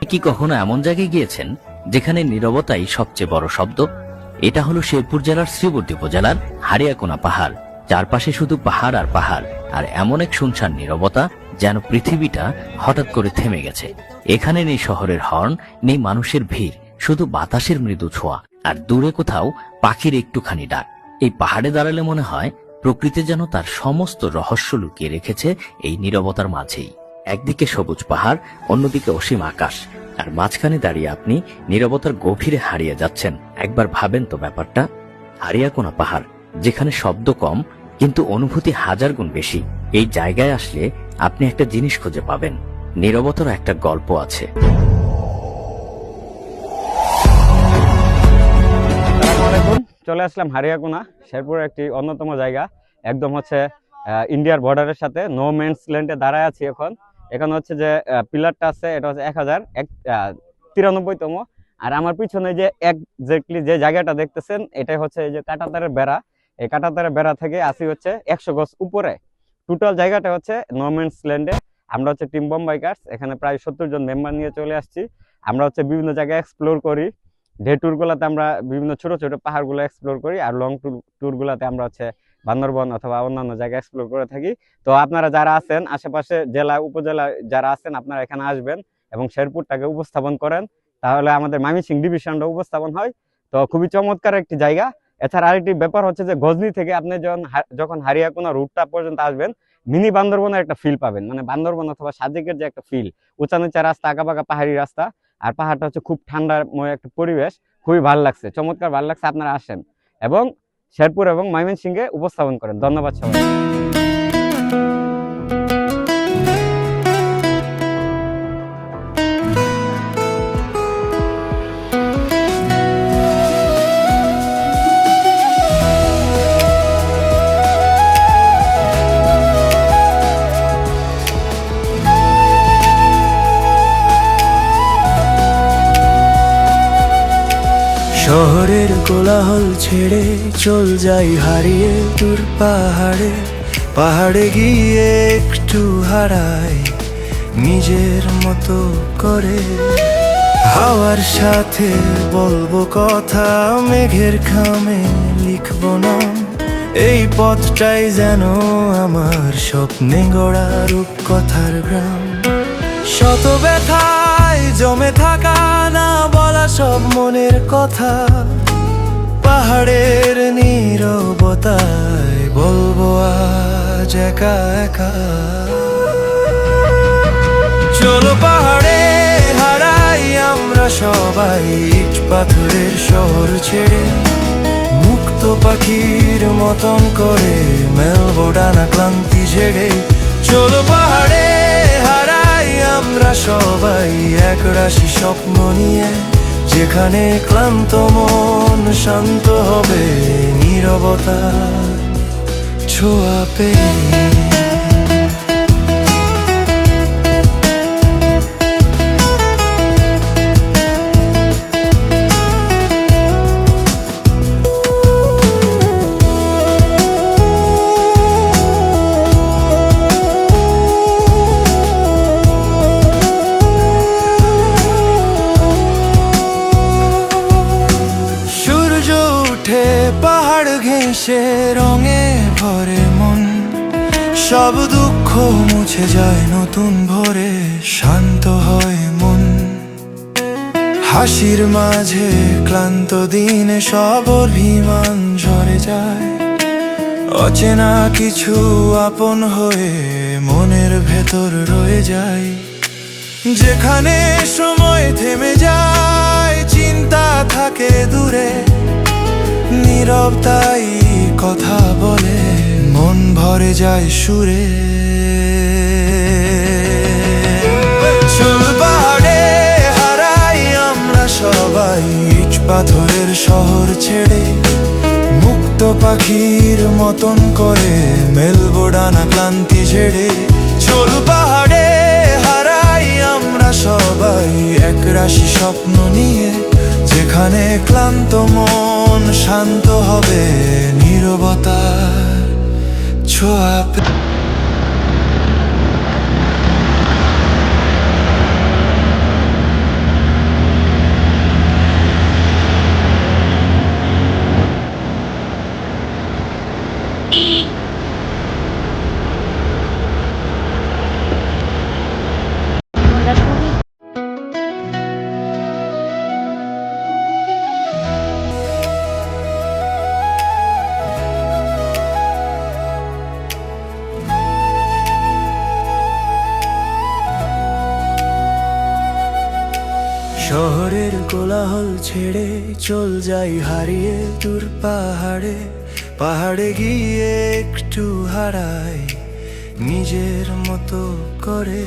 কি কখনো এমন জায়গায় গিয়েছেন যেখানে নীরবতাই সবচেয়ে বড় শব্দ? এটা হলো শেরপুর জেলার শ্রীবর্দী উপজেলার হারিয়াকোনা পাহাড়। চারপাশে শুধু পাহাড় আর পাহাড়, আর এমন এক শুনশান নীরবতা যেন পৃথিবীটা হঠাৎ করে থেমে গেছে। এখানে নেই শহরের হর্ন, নেই মানুষের ভিড়, শুধু বাতাসের মৃদু ছোঁয়া আর দূরে কোথাও পাখির একটুখানি ডাক। এই পাহাড়ে দাঁড়ালে মনে হয় প্রকৃতি যেন তার সমস্ত রহস্য লুকিয়ে রেখেছে এই নীরবতার মাঝেই। একদিকে সবুজ পাহাড়, অন্যদিকে অসীম আকাশ, আর মাঝখানে দাঁড়িয়ে আপনি নীরবতার গভীরে হারিয়ে যাচ্ছেন। একবার ভাবেন তো ব্যাপারটা। হারিয়াকোনা পাহাড়, যেখানে শব্দ কম কিন্তু অনুভূতি হাজার গুণ বেশি। এই জায়গায় আসলে আপনি একটা জিনিস খুঁজে পাবেন, নীরবতার একটা গল্প আছে। চলে আসলাম হারিয়াকোনা, শেরপুরের একটি অন্যতম জায়গা। একদম হচ্ছে ইন্ডিয়ার বর্ডারের সাথে নো ম্যানস ল্যান্ডে দাঁড়ায় আছি এখন। এখানে হচ্ছে যে পিলারটা আছে, এটা হচ্ছে 1093তম। আর আমার পিছনে যে একজাক্টলি যে জায়গাটা দেখতেছেন, এটাই হচ্ছে এই যে কাঁটাতারের বেড়া। এই কাঁটাতারের বেড়া থেকে আসি হচ্ছে 100 গজ উপরে। টোটাল জায়গাটা হচ্ছে নো ম্যানস ল্যান্ডে। আমরা হচ্ছে টিম বম বাইকার্স, এখানে প্রায় 70 জন মেম্বার নিয়ে চলে আসছি। আমরা হচ্ছে বিভিন্ন জায়গায় এক্সপ্লোর করি। ডে ট্যুর গুলাতে আমরা বিভিন্ন ছোট ছোট পাহাড়গুলো এক্সপ্লোর করি, আর লং ট্যুর গুলাতে আমরা হচ্ছে বান্দরবন অথবা অন্যান্য জায়গা এক্সপ্লোর করে থাকি। তো আপনারা যারা আছেন আশেপাশে জেলা উপজেলা যারা আছেন, আপনারা এখানে আসবেন এবং শেরপুরটাকে উপস্থাপন করেন, তাহলে আমাদের ময়মনসিংহ ডিভিশনটা উপস্থাপন হয়। তো খুবই চমৎকার একটি জায়গা। এছাড়া আরেকটি ব্যাপার হচ্ছে যে গজনি থেকে আপনি যখন হারিয়াকোনা রুটটা পর্যন্ত আসবেন, মিনি বান্দরবনের একটা ফিল পাবেন। মানে বান্দরবন অথবা সাজেকের যে একটা ফিল, উঁচা নিচা রাস্তা, আঁকাবাঁকা পাহাড়ি রাস্তা, আর পাহাড়টা হচ্ছে খুব ঠান্ডাময় একটা পরিবেশ। খুবই ভালো লাগছে, চমৎকার ভালো লাগছে। আপনারা আসেন এবং শেরপুর এবং ময়মনসিংহে উপস্থাপন করেন। ধন্যবাদ সবাই। শহরের কোলাহল ছেড়ে চল যাই হারিয়ে দূর পাহাড়ে। পাহাড়ে গিয়ে একটু হারাই নিজের মতো করে। হাওয়ার সাথে বলবো কথা, মেঘের খামে লিখবো নাম। এই পথটাই যেন আমার স্বপ্নে গড়া রূপকথার গ্রাম। শত ব্যথায় জমে থাকা না বলা সব মনের কথা, পাহাড়ের নীরবতায় বলবো আজ একা একা। চলো পাহাড়ে হারাই আমরা সবাই ইট পাথরের শহর ছেড়ে। মুক্ত পাখির মতন করে মেলবো ডানা ক্লান্তি ঝেড়ে। চলো পাহাড়ে হারাই আমরা সবাই এক রাশি স্বপ্ন নিয়ে, যেখানে ক্লান্ত মন শান্ত হবে নীরবতা ছোঁয়া পেয়ে। পাহাড় ঘেঁষে রঙে ভরে মন, সব দুঃখ মুছে যায় নতুন ভরে। শান্ত হয় মন হাসির মাঝে, ক্লান্ত দিনে সব অভিমান ঝরে যায়। অচেনা কিছু আপন হয়ে মনের ভেতর রয়ে যায়। যেখানে সময় থেমে যায়, চিন্তা থাকে দূরে, নীরবতাই কথা বলে, মন ভরে যায় সুরে। চল পাহাড়ে হারাই আমরা সবাই ইট পাথরের শহর ছেড়ে। মুক্ত পাখির মতন করে মেলবো ডানা ক্লান্তি ঝেড়ে। চল পাহাড়ে হারাই আমরা সবাই এক রাশি স্বপ্ন নিয়ে, যেখানে ক্লান্ত মন শান্ত হবে নীরবতার ছোঁয়া। শহরের কোলাহল ছেড়ে চল যাই হারিয়ে দূর পাহাড়ে, পাহাড়ে গিয়ে একটু হারাই নিজের মতো করে।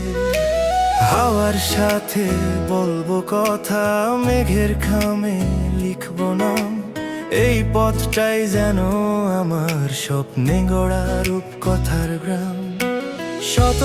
হাওয়ার সাথে বলবো কথা, মেঘের খামে লিখবো নাম, এই পথটাই যেন আমার স্বপ্নে গড়া রূপকথার গ্রাম। শত